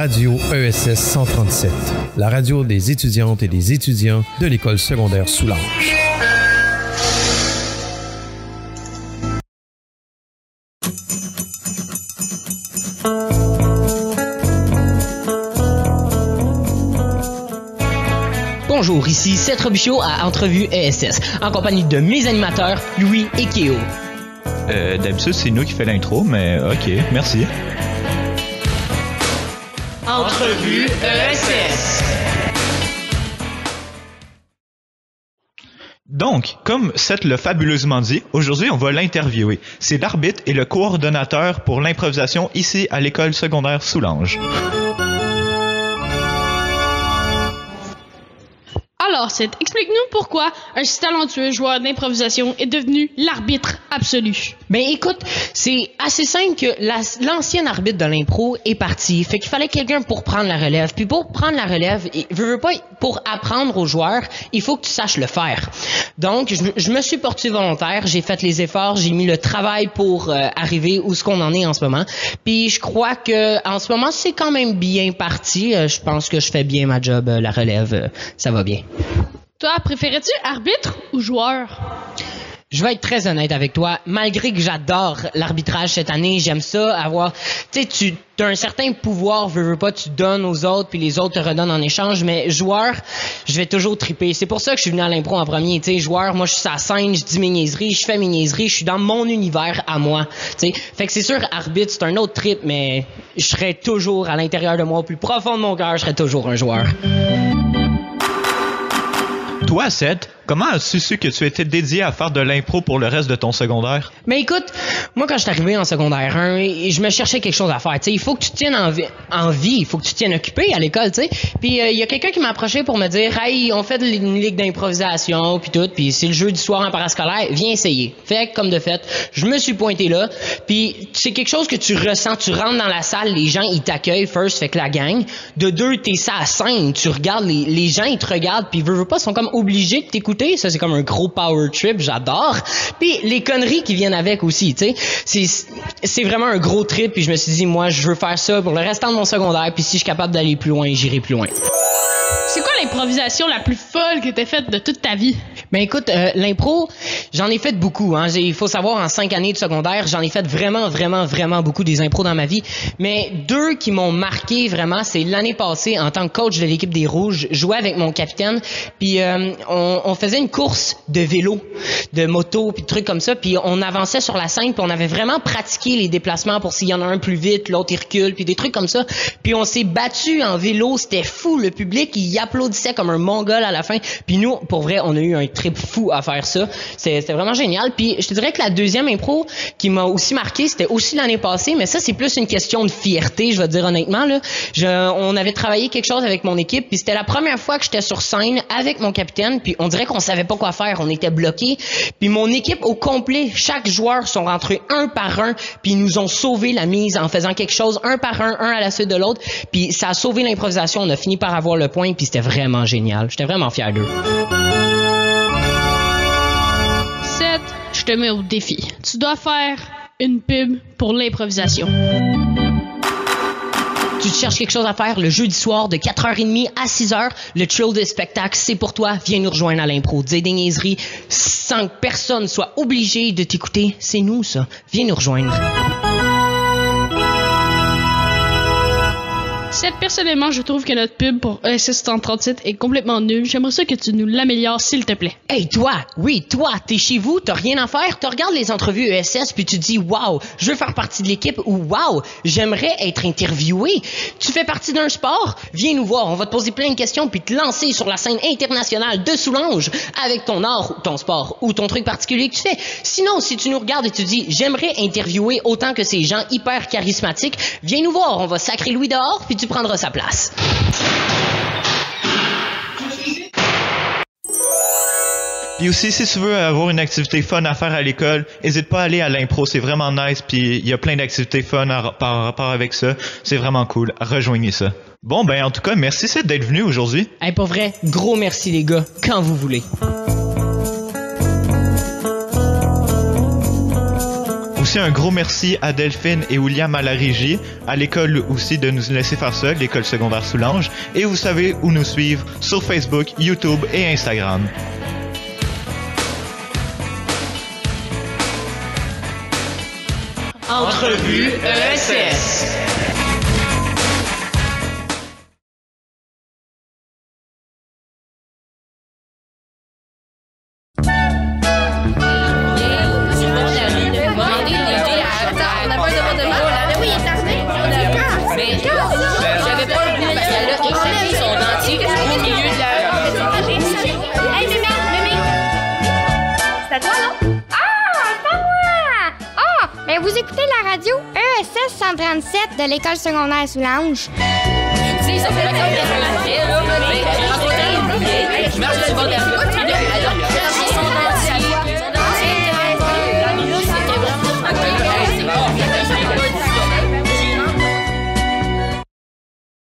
Radio ESS 137, la radio des étudiantes et des étudiants de l'école secondaire Soulanges. Bonjour, ici Seth Robichaud à Entrevue ESS, en compagnie de mes animateurs, Louis et Kéo. D'habitude, c'est nous qui fait l'intro, mais ok, merci. Entrevue ESS. Donc, comme Seth l'a fabuleusement dit, aujourd'hui, on va l'interviewer. C'est l'arbitre et le coordonnateur pour l'improvisation ici à l'école secondaire Soulanges. Alors, Seth, explique-nous pourquoi un si talentueux joueur d'improvisation est devenu l'arbitre absolu. Ben écoute, c'est assez simple que l'ancien arbitre de l'impro est parti. Fait qu'il fallait quelqu'un pour prendre la relève. Puis pour prendre la relève, veux pas, pour apprendre aux joueurs, il faut que tu saches le faire. Donc, je me suis porté volontaire, j'ai fait les efforts, j'ai mis le travail pour arriver où ce qu'on en est en ce moment. Puis je crois que en ce moment, c'est quand même bien parti. Je pense que je fais bien ma job, la relève, ça va bien. Toi, préférais-tu arbitre ou joueur? Je vais être très honnête avec toi. Malgré que j'adore l'arbitrage cette année, j'aime ça, avoir... Tu sais, tu as un certain pouvoir, veux pas, tu donnes aux autres, puis les autres te redonnent en échange, mais joueur, je vais toujours triper. C'est pour ça que je suis venu à l'impro en premier. Tu sais, joueur, moi, je suis sur la scène, je dis mes niaiseries, je fais mes niaiseries, je suis dans mon univers à moi. Tu sais, fait que c'est sûr, arbitre, c'est un autre trip, mais je serai toujours à l'intérieur de moi, au plus profond de mon cœur, je serai toujours un joueur. Toi, Seth, comment as-tu su que tu étais dédié à faire de l'impro pour le reste de ton secondaire? Mais écoute, moi quand je suis arrivé en secondaire 1, je me cherchais quelque chose à faire. T'sais, il faut que tu te tiennes en vie, il faut que tu te tiennes occupé à l'école, tu sais. Puis il y a quelqu'un qui m'a approché pour me dire, hey, on fait une ligue d'improvisation, puis tout, puis c'est le jeu du soir en parascolaire, viens essayer. Fait comme de fait, je me suis pointé là, puis c'est quelque chose que tu ressens, tu rentres dans la salle, les gens ils t'accueillent first, fait que la gang. De deux, t'es ça à scène, tu regardes les gens ils te regardent, puis veux pas, sont comme obligés de t'écouter. Ça c'est comme un gros power trip, j'adore. Puis les conneries qui viennent avec aussi, tu sais. C'est vraiment un gros trip, puis je me suis dit moi je veux faire ça pour le restant de mon secondaire, puis si je suis capable d'aller plus loin, j'irai plus loin. C'est quoi l'improvisation la plus folle que t'aies faite de toute ta vie? Ben écoute, l'impro, j'en ai fait beaucoup. Hein. Il faut savoir, en 5 années de secondaire, j'en ai fait vraiment beaucoup des impros dans ma vie. Mais 2 qui m'ont marqué vraiment, c'est l'année passée, en tant que coach de l'équipe des Rouges, je jouais avec mon capitaine, puis on faisait une course de vélo, de moto, puis de trucs comme ça, puis on avançait sur la scène, puis on avait vraiment pratiqué les déplacements pour s'il y en a un plus vite, l'autre il recule, puis des trucs comme ça. Puis on s'est battu en vélo, c'était fou, le public, il applaudissait comme un mongol à la fin. Puis nous, pour vrai, on a eu un trip fou à faire ça. C'était vraiment génial. Puis je te dirais que la deuxième impro qui m'a aussi marqué, c'était aussi l'année passée, mais ça, c'est plus une question de fierté, je vais te dire honnêtement. Là. On avait travaillé quelque chose avec mon équipe, puis c'était la première fois que j'étais sur scène avec mon capitaine, puis on dirait qu'on savait pas quoi faire, on était bloqués. Puis mon équipe au complet, chaque joueur sont rentrés un par un, puis ils nous ont sauvé la mise en faisant quelque chose un par un à la suite de l'autre. Puis ça a sauvé l'improvisation, on a fini par avoir le point, puis c'était vraiment génial. J'étais vraiment fier d'eux. Seth, je te mets au défi. Tu dois faire une pub pour l'improvisation. Tu te cherches quelque chose à faire le jeudi soir de 4h30 à 6h, le thrill de spectacle, c'est pour toi. Viens nous rejoindre à l'impro. Dis des niaiseries sans que personne soit obligé de t'écouter. C'est nous, ça. Viens nous rejoindre. Seth, personnellement, je trouve que notre pub pour ESS 137 est complètement nulle. J'aimerais ça que tu nous l'améliores, s'il te plaît. Hey, toi! Oui, toi! T'es chez vous, t'as rien à faire, tu regardes les entrevues ESS puis tu dis « Wow, je veux faire partie de l'équipe » ou « Wow, j'aimerais être interviewé ». Tu fais partie d'un sport? Viens nous voir, on va te poser plein de questions puis te lancer sur la scène internationale de Soulanges avec ton art, ton sport ou ton truc particulier que tu fais. Sinon, si tu nous regardes et tu dis « J'aimerais interviewer autant que ces gens hyper charismatiques », viens nous voir, on va sacrer Louis dehors puis tu prendras sa place. Puis aussi, si tu veux avoir une activité fun à faire à l'école, n'hésite pas à aller à l'impro, c'est vraiment nice, puis il y a plein d'activités fun par rapport avec ça. C'est vraiment cool, rejoignez ça. Bon, ben en tout cas, merci Seth d'être venu aujourd'hui. Hey, pour vrai, gros merci les gars, quand vous voulez. Aussi, un gros merci à Delphine et William à la régie, à l'école aussi de nous laisser faire ça, l'école secondaire Soulanges. Et vous savez où nous suivre sur Facebook, YouTube et Instagram. Entrevue ESS. Vous écoutez la radio ESS 137 de l'école secondaire Soulanges. Tu sais, ça fait la là, mais rencontrer une vieille, je marche le bord de la